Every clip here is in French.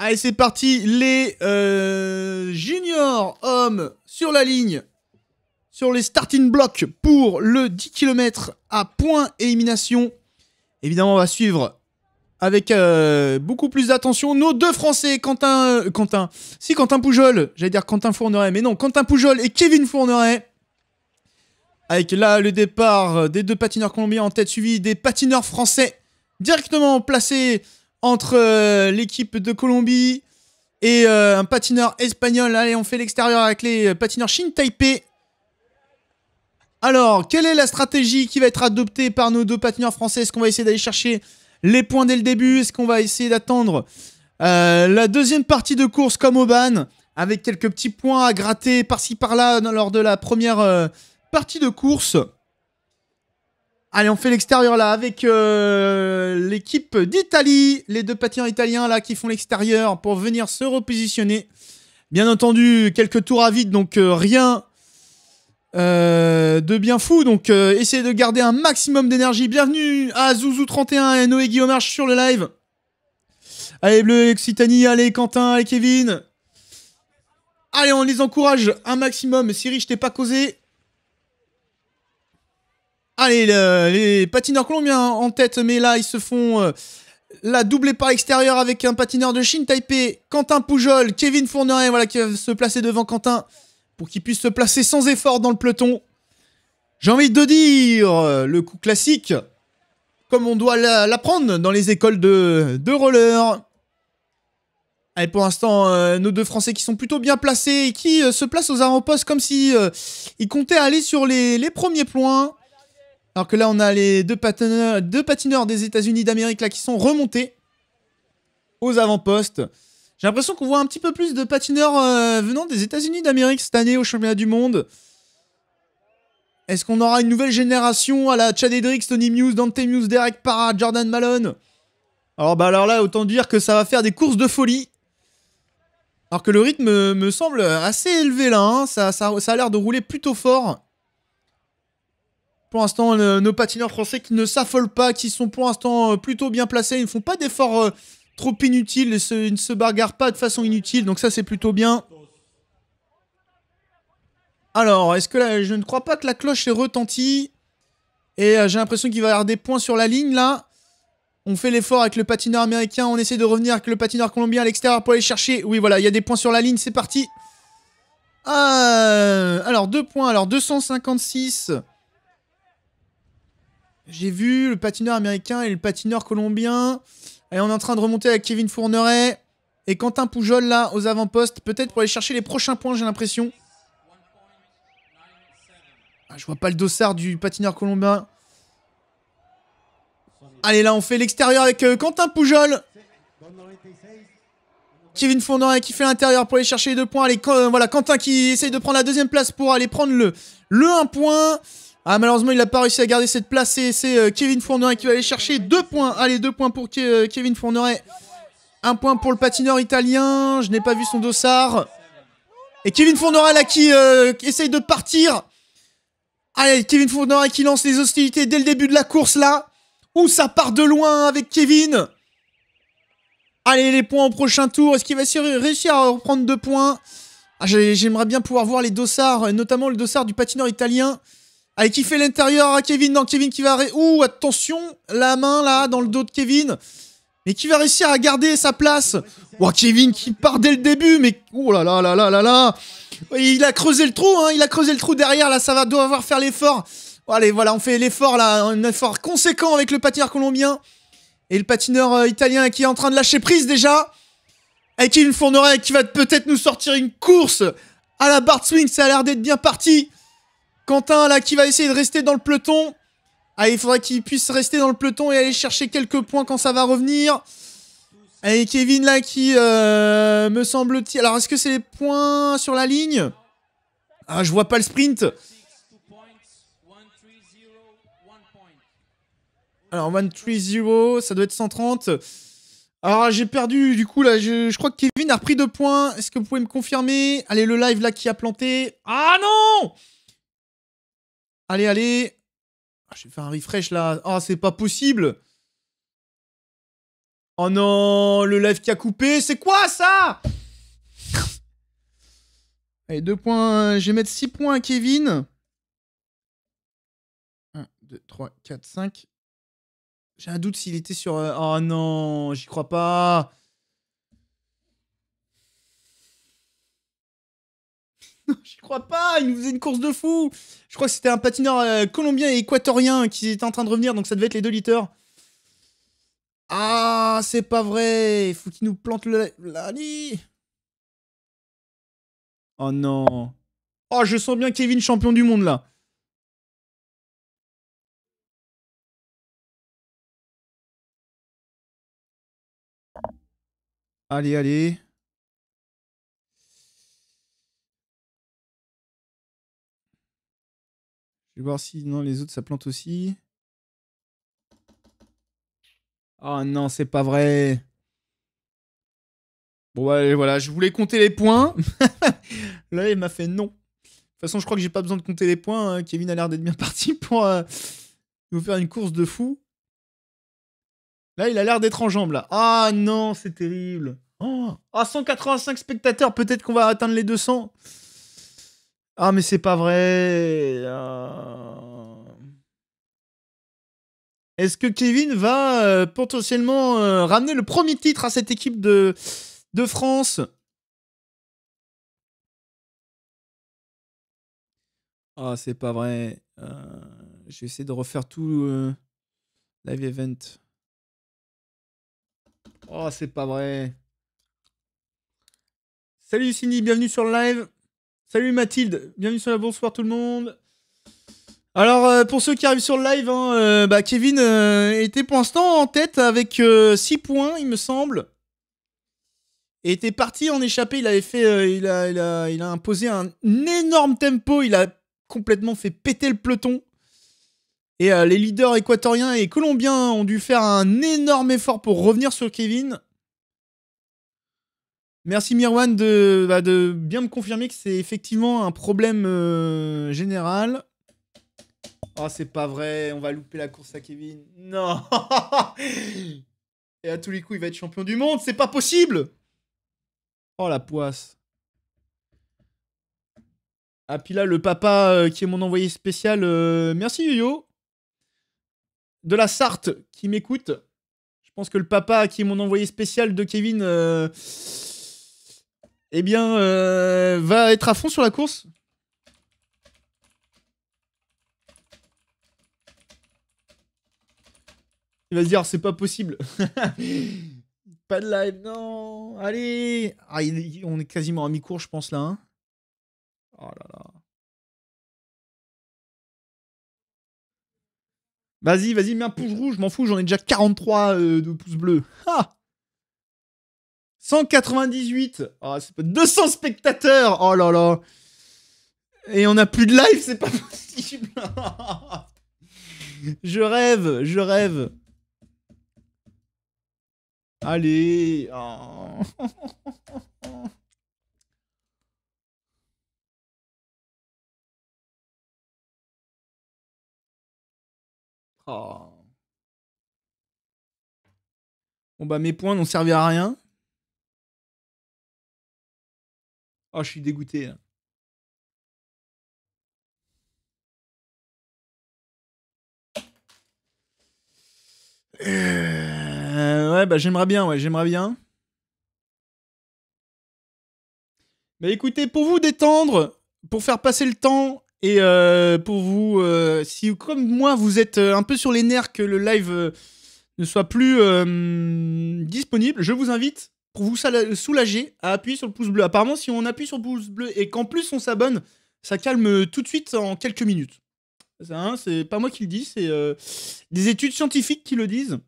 Allez, c'est parti. Les juniors hommes sur la ligne. Sur les starting blocks pour le 10 km à point élimination. Évidemment, on va suivre avec beaucoup plus d'attention nos deux Français, Quentin Poujol, j'allais dire Quentin Fourneret, mais non, Quentin Poujol et Kevin Fourneret. Avec là le départ des deux patineurs colombiens en tête, suivi des patineurs français directement placés entre l'équipe de Colombie et un patineur espagnol. Allez, on fait l'extérieur avec les patineurs Shin Taipei. Alors, quelle est la stratégie qui va être adoptée par nos deux patineurs français? Est-ce qu'on va essayer d'aller chercher les points dès le début? Est-ce qu'on va essayer d'attendre la deuxième partie de course comme Auban, avec quelques petits points à gratter par-ci par-là lors de la première partie de course? Allez, on fait l'extérieur là avec l'équipe d'Italie, les deux patineurs italiens là qui font l'extérieur pour venir se repositionner. Bien entendu, quelques tours à vide, donc rien de bien fou, donc essayez de garder un maximum d'énergie. Bienvenue à Zouzou31 et Noé Guillaume sur le live. Allez, Bleu, Occitanie, allez, Quentin, allez, Kevin. Allez, on les encourage un maximum. Cyril, je t'ai pas causé. Allez, les patineurs colombiens en tête, mais là, ils se font la doubler par l'extérieur avec un patineur de Shin Taipei, Quentin Poujol, Kevin Fourneret, voilà, qui va se placer devant Quentin pour qu'il puisse se placer sans effort dans le peloton. J'ai envie de dire le coup classique, comme on doit l'apprendre dans les écoles de roller. Allez, pour l'instant, nos deux Français qui sont plutôt bien placés et qui se placent aux avant-postes comme si ils comptaient aller sur les premiers points. Alors que là, on a les deux patineurs des États-Unis d'Amérique là qui sont remontés aux avant-postes. J'ai l'impression qu'on voit un petit peu plus de patineurs venant des États-Unis d'Amérique cette année au championnat du monde. Est-ce qu'on aura une nouvelle génération à la Chad Hendricks, Tony Muse, Dante Muse, Derek Parra, Jordan Malone? Alors là, autant dire que ça va faire des courses de folie. Alors que le rythme me semble assez élevé là, hein. Ça a l'air de rouler plutôt fort. Pour l'instant, nos patineurs français qui ne s'affolent pas, qui sont pour l'instant plutôt bien placés. Ils ne font pas d'efforts trop inutiles, ils ne se bagarrent pas de façon inutile. Donc ça, c'est plutôt bien. Alors, est-ce que là, je ne crois pas que la cloche est retentie. Et j'ai l'impression qu'il va y avoir des points sur la ligne là. On fait l'effort avec le patineur américain. On essaie de revenir avec le patineur colombien à l'extérieur pour aller chercher. Oui, voilà, il y a des points sur la ligne. C'est parti. Alors, 2 points. Alors, 256. J'ai vu le patineur américain et le patineur colombien. Et on est en train de remonter avec Kevin Fourneret et Quentin Poujol là aux avant-postes. Peut-être pour aller chercher les prochains points, j'ai l'impression. Ah, je vois pas le dossard du patineur colombien. Allez, là, on fait l'extérieur avec Quentin Poujol. Kevin Fourneret qui fait l'intérieur pour aller chercher les 2 points. Allez, voilà, Quentin qui essaye de prendre la deuxième place pour aller prendre le 1 point. Ah, malheureusement, il n'a pas réussi à garder cette place. C'est Kevin Fourneret qui va aller chercher 2 points. Allez, 2 points pour Kevin Fourneret. 1 point pour le patineur italien. Je n'ai pas vu son dossard. Et Kevin Fourneret là qui essaye de partir. Allez, Kevin Fourneret qui lance les hostilités dès le début de la course là. Ouh, ça part de loin avec Kevin. Allez, les points au prochain tour. Est-ce qu'il va réussir à reprendre 2 points? Ah, j'aimerais bien pouvoir voir les dossards, notamment le dossard du patineur italien. Allez, qui fait l'intérieur à Kevin? Non, Kevin qui va... Ouh, attention, la main là, dans le dos de Kevin. Mais qui va réussir à garder sa place? Ouah, Kevin qui part dès le début, mais... Oh là là là là là là. Il a creusé le trou, hein, il a creusé le trou derrière, là, ça va devoir faire l'effort. Allez, voilà, on fait l'effort là, un effort conséquent avec le patineur colombien. Et le patineur italien qui est en train de lâcher prise déjà. Et Kevin Fourneret qui va peut-être nous sortir une course à la Bart Swing, ça a l'air d'être bien parti. Quentin là qui va essayer de rester dans le peloton. Allez, il faudrait qu'il puisse rester dans le peloton et aller chercher quelques points quand ça va revenir. Allez, Kevin là qui me semble-t-il... Alors, est-ce que c'est les points sur la ligne? Ah, je vois pas le sprint. Alors, 130, ça doit être 130. Alors, j'ai perdu, du coup, là, je crois que Kevin a repris 2 points. Est-ce que vous pouvez me confirmer? Allez, le live là qui a planté. Ah non! Allez, allez. Ah, je vais faire un refresh là. Ah, c'est pas possible. Oh non, le live qui a coupé, c'est quoi ça? Allez, 2 points, je vais mettre 6 points à Kevin. 1, 2, 3, 4, 5. J'ai un doute s'il était sur... Oh non, j'y crois pas. J'y crois pas, il nous faisait une course de fou. Je crois que c'était un patineur colombien et équatorien qui était en train de revenir, donc ça devait être les 2 litres. Ah, c'est pas vrai. Il faut qu'il nous plante le... l'année. Oh non. Oh, je sens bien Kevin champion du monde, là. Allez, allez. Je vais voir si non, les autres, ça plante aussi. Oh non, c'est pas vrai. Bon, ouais, voilà, je voulais compter les points. Là, il m'a fait non. De toute façon, je crois que j'ai pas besoin de compter les points. Hein. Kevin a l'air d'être bien parti pour nous faire une course de fou. Là, il a l'air d'être en jambes, là. Ah non, c'est terrible. Oh, 185 spectateurs, peut-être qu'on va atteindre les 200. Ah, mais c'est pas vrai. Est-ce que Kevin va potentiellement ramener le premier titre à cette équipe de France? Ah, c'est pas vrai. Je vais essayer de refaire tout live event. Oh, c'est pas vrai. Salut Cindy, bienvenue sur le live. Salut Mathilde, bienvenue sur la bonsoir tout le monde. Alors, pour ceux qui arrivent sur le live, hein, Kevin était pour l'instant en tête avec 6 points, il me semble. Et était parti en échappée. Il avait fait, il a imposé un énorme tempo. Il a complètement fait péter le peloton. Et les leaders équatoriens et colombiens ont dû faire un énorme effort pour revenir sur Kevin. Merci Mirwan de bien me confirmer que c'est effectivement un problème général. Oh, c'est pas vrai, on va louper la course à Kevin. Non. Et à tous les coups, il va être champion du monde, c'est pas possible. Oh, la poisse. Ah, puis là, le papa qui est mon envoyé spécial, merci Yo-Yo. De la Sarthe qui m'écoute. Je pense que le papa qui est mon envoyé spécial de Kevin, eh bien, va être à fond sur la course. Il va se dire, c'est pas possible. Pas de live, non. Allez. Ah, on est quasiment à mi-cours, je pense, là. Hein. Oh là là. Vas-y, vas-y, mets un pouce rouge, je m'en fous, j'en ai déjà 43 de pouces bleus. Ah 198. Oh, c'est pas 200 spectateurs. Oh là là. Et on a plus de live, c'est pas possible. Je rêve, je rêve. Allez. Oh. Oh. Bon bah mes points n'ont servi à rien. Oh, je suis dégoûté. Là. Ouais, bah j'aimerais bien, ouais, j'aimerais bien. Bah écoutez, pour vous détendre, pour faire passer le temps, et pour vous, si comme moi vous êtes un peu sur les nerfs que le live ne soit plus disponible, je vous invite, pour vous soulager, à appuyer sur le pouce bleu. Apparemment, si on appuie sur le pouce bleu et qu'en plus on s'abonne, ça calme tout de suite en quelques minutes. Hein, c'est pas moi qui le dis, c'est des études scientifiques qui le disent.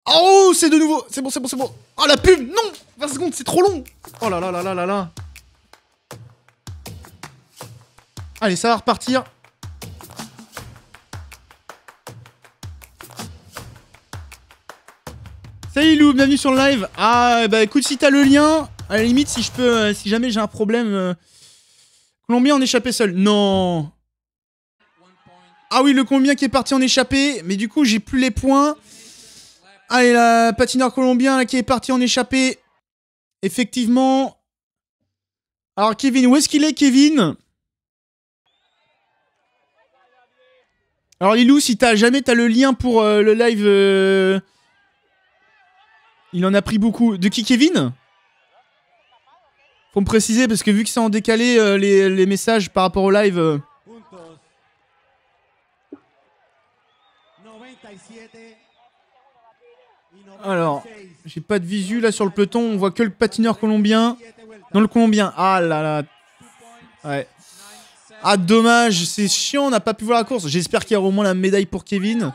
Oh, c'est de nouveau. C'est bon, c'est bon, c'est bon. Oh, la pub, non 20 secondes, c'est trop long. Oh là là là là là là. Allez, ça va repartir. Salut Lou, bienvenue sur le live. Ah, bah écoute, si t'as le lien, à la limite, si je peux, si jamais j'ai un problème... Colombien en échappé seul. Non. Ah oui, le Colombien qui est parti en échappée. Mais du coup, j'ai plus les points. Allez, la patineur colombien là, qui est parti en échappée. Effectivement. Alors, Kevin, où est-ce qu'il est, Kevin? Alors, Lilou, si jamais t'as le lien pour le live... Il en a pris beaucoup. De qui, Kevin? Faut me préciser, parce que vu que c'est en décalé, les messages par rapport au live... Alors, j'ai pas de visu là sur le peloton, on voit que le patineur colombien. Non, le colombien. Ah là là. Ouais. Ah, dommage, c'est chiant, on n'a pas pu voir la course. J'espère qu'il y aura au moins la médaille pour Kevin.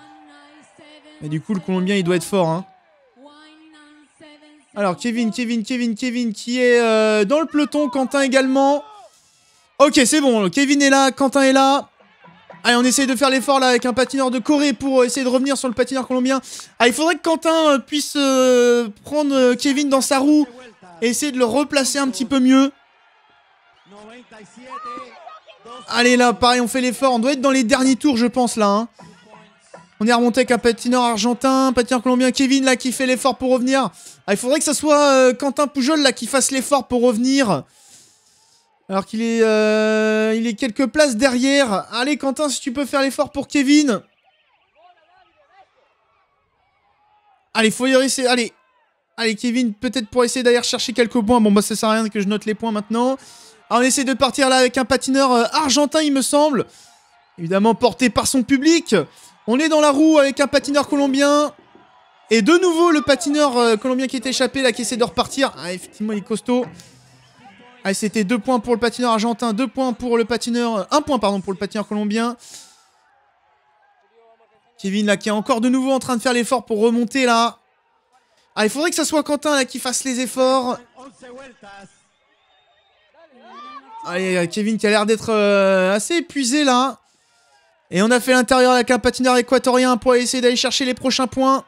Mais du coup, le colombien, il doit être fort. Hein. Alors, Kevin qui est dans le peloton. Quentin également. Ok, c'est bon. Kevin est là, Quentin est là. Allez, on essaye de faire l'effort là avec un patineur de Corée pour essayer de revenir sur le patineur colombien. Ah, il faudrait que Quentin puisse prendre Kevin dans sa roue et essayer de le replacer un petit peu mieux. Allez, là, pareil, on fait l'effort. On doit être dans les derniers tours, je pense, là. Hein. On est remonté avec un patineur argentin, patineur colombien, Kevin, là, qui fait l'effort pour revenir. Ah, il faudrait que ça soit Quentin Poujol, là, qui fasse l'effort pour revenir. Alors qu'il est, il est quelques places derrière. Allez, Quentin, si tu peux faire l'effort pour Kevin. Allez, faut y essayer. Allez. Allez, Kevin, peut-être pour essayer d'aller chercher quelques points. Bon, bah, ça sert à rien que je note les points maintenant. Alors, on essaie de partir là avec un patineur argentin, il me semble. Évidemment, porté par son public. On est dans la roue avec un patineur colombien. Et de nouveau, le patineur colombien qui est échappé, là, qui essaie de repartir. Ah, effectivement, il est costaud. Allez, c'était 2 points pour le patineur argentin, 2 points pour le patineur... 1 point, pardon, pour le patineur colombien. Kevin, là, qui est encore de nouveau en train de faire l'effort pour remonter, là. Ah, il faudrait que ça soit Quentin, là, qui fasse les efforts. Allez, Kevin qui a l'air d'être assez épuisé, là. Et on a fait l'intérieur avec un patineur équatorien pour essayer d'aller chercher les prochains points.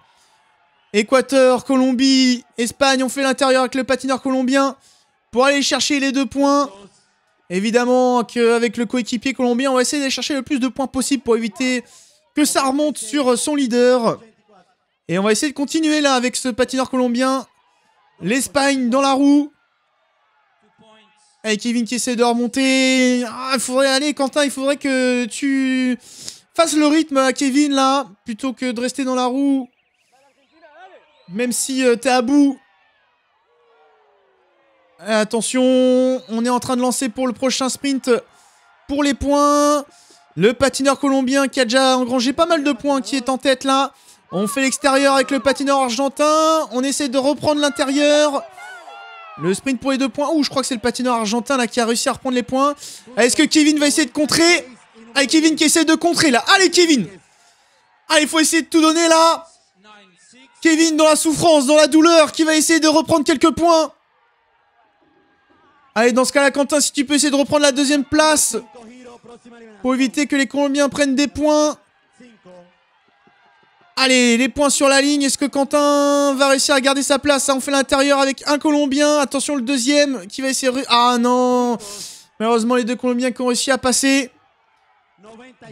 Équateur, Colombie, Espagne, on fait l'intérieur avec le patineur colombien. Pour aller chercher les 2 points. Évidemment qu'avec le coéquipier colombien, on va essayer d'aller chercher le plus de points possible pour éviter que ça remonte sur son leader. Et on va essayer de continuer là avec ce patineur colombien. L'Espagne dans la roue. Allez, Kevin qui essaie de remonter. Ah, il faudrait aller, Quentin, il faudrait que tu fasses le rythme à Kevin là, plutôt que de rester dans la roue. Même si t'es à bout. Attention, on est en train de lancer pour le prochain sprint pour les points. Le patineur colombien qui a déjà engrangé pas mal de points, qui est en tête là. On fait l'extérieur avec le patineur argentin. On essaie de reprendre l'intérieur. Le sprint pour les 2 points. Ouh, je crois que c'est le patineur argentin là qui a réussi à reprendre les points. Est-ce que Kevin va essayer de contrer? Allez, Kevin qui essaie de contrer là. Allez, Kevin. Allez, il faut essayer de tout donner là. Kevin dans la souffrance, dans la douleur, qui va essayer de reprendre quelques points. Allez, dans ce cas-là, Quentin, si tu peux essayer de reprendre la 2e place. Pour éviter que les Colombiens prennent des points. Allez, les points sur la ligne. Est-ce que Quentin va réussir à garder sa place? On fait l'intérieur avec un Colombien. Attention, le 2e qui va essayer... Ah non. Malheureusement, les 2 Colombiens qui ont réussi à passer.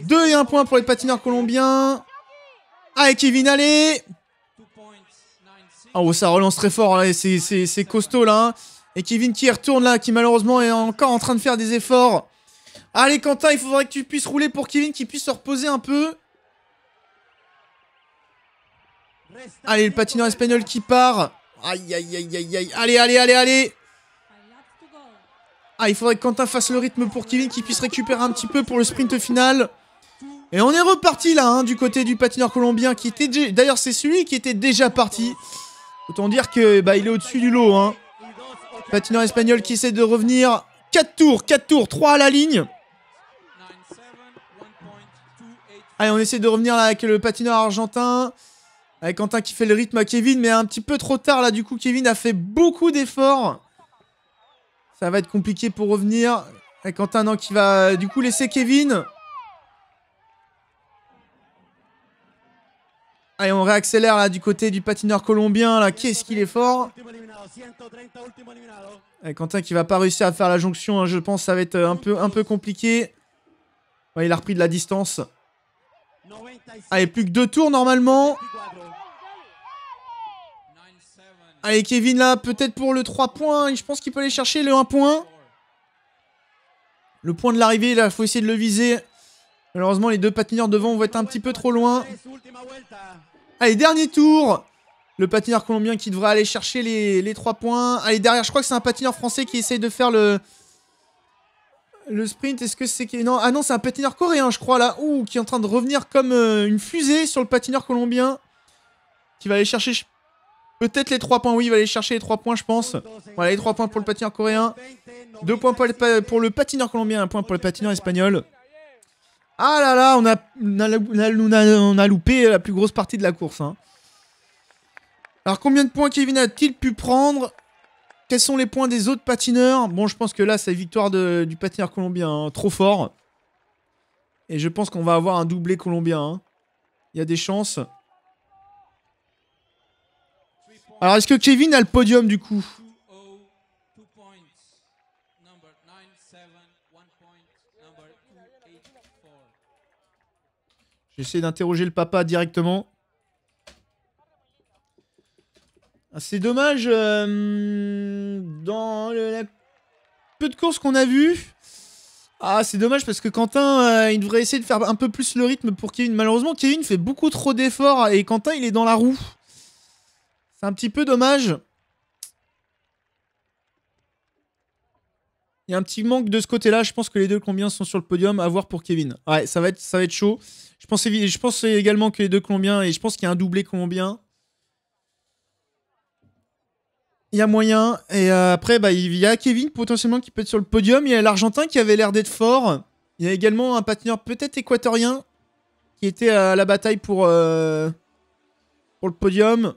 2 et 1 point pour les patineurs colombiens. Allez, Kevin, allez. Oh, ça relance très fort. C'est costaud, là. Hein. Et Kevin qui retourne là, qui malheureusement est encore en train de faire des efforts. Allez, Quentin, il faudrait que tu puisses rouler pour Kevin, qui puisse se reposer un peu. Allez, le patineur espagnol qui part. Aïe, aïe, aïe, aïe, aïe. Allez, allez, allez, allez. Ah, il faudrait que Quentin fasse le rythme pour Kevin, qui puisse récupérer un petit peu pour le sprint final. Et on est reparti là, hein, du côté du patineur colombien, qui était... D'ailleurs, c'est celui qui était déjà parti. Autant dire que bah, il est au-dessus du lot, hein. Patineur espagnol qui essaie de revenir. 4 tours, 3 à la ligne. Allez, on essaie de revenir là avec le patineur argentin. Avec Quentin qui fait le rythme à Kevin, mais un petit peu trop tard là. Du coup, Kevin a fait beaucoup d'efforts. Ça va être compliqué pour revenir. Avec Quentin, non, qui va du coup laisser Kevin. Allez, on réaccélère là du côté du patineur colombien. Là, qu'est-ce qu'il est fort. Allez, Quentin qui va pas réussir à faire la jonction. Hein, je pense que ça va être un peu compliqué. Ouais, il a repris de la distance. Allez, plus que 2 tours normalement. Allez, Kevin là, peut-être pour le 3 points. Je pense qu'il peut aller chercher le 1 point. Le point de l'arrivée, là, il faut essayer de le viser. Malheureusement, les deux patineurs devant vont être un petit peu trop loin. Allez, dernier tour. Le patineur colombien qui devrait aller chercher les 3 points. Allez, derrière, je crois que c'est un patineur français qui essaye de faire le sprint. Est-ce que c'est... Non, ah non, c'est un patineur coréen, je crois, là. Ouh, qui est en train de revenir comme une fusée sur le patineur colombien. Qui va aller chercher peut-être les 3 points. Oui, il va aller chercher les 3 points, je pense. Voilà, les 3 points pour le patineur coréen. 2 points pour le patineur colombien, 1 point pour le patineur espagnol. Ah là là, on a loupé la plus grosse partie de la course. Hein. Alors, combien de points Kevin a-t-il pu prendre? Quels sont les points des autres patineurs? Bon, je pense que là, c'est la victoire du patineur colombien. Hein, trop fort. Et je pense qu'on va avoir un doublé colombien. Hein. Il y a des chances. Alors, est-ce que Kevin a le podium, du coup? J'essaie d'interroger le papa directement. Ah, c'est dommage. Dans la peu de courses qu'on a vues. Ah, c'est dommage parce que Quentin, il devrait essayer de faire un peu plus le rythme pour Kevin. Malheureusement, Kevin fait beaucoup trop d'efforts et Quentin, il est dans la roue. C'est un petit peu dommage. Il y a un petit manque de ce côté-là. Je pense que les deux Colombiens sont sur le podium. À voir pour Kevin. Ouais, ça va être chaud. Je pense également que les deux Colombiens, et je pense qu'il y a un doublé colombien. Il y a moyen. Et après, bah, il y a Kevin potentiellement qui peut être sur le podium. Il y a l'Argentin qui avait l'air d'être fort. Il y a également un patineur peut-être équatorien qui était à la bataille pour le podium.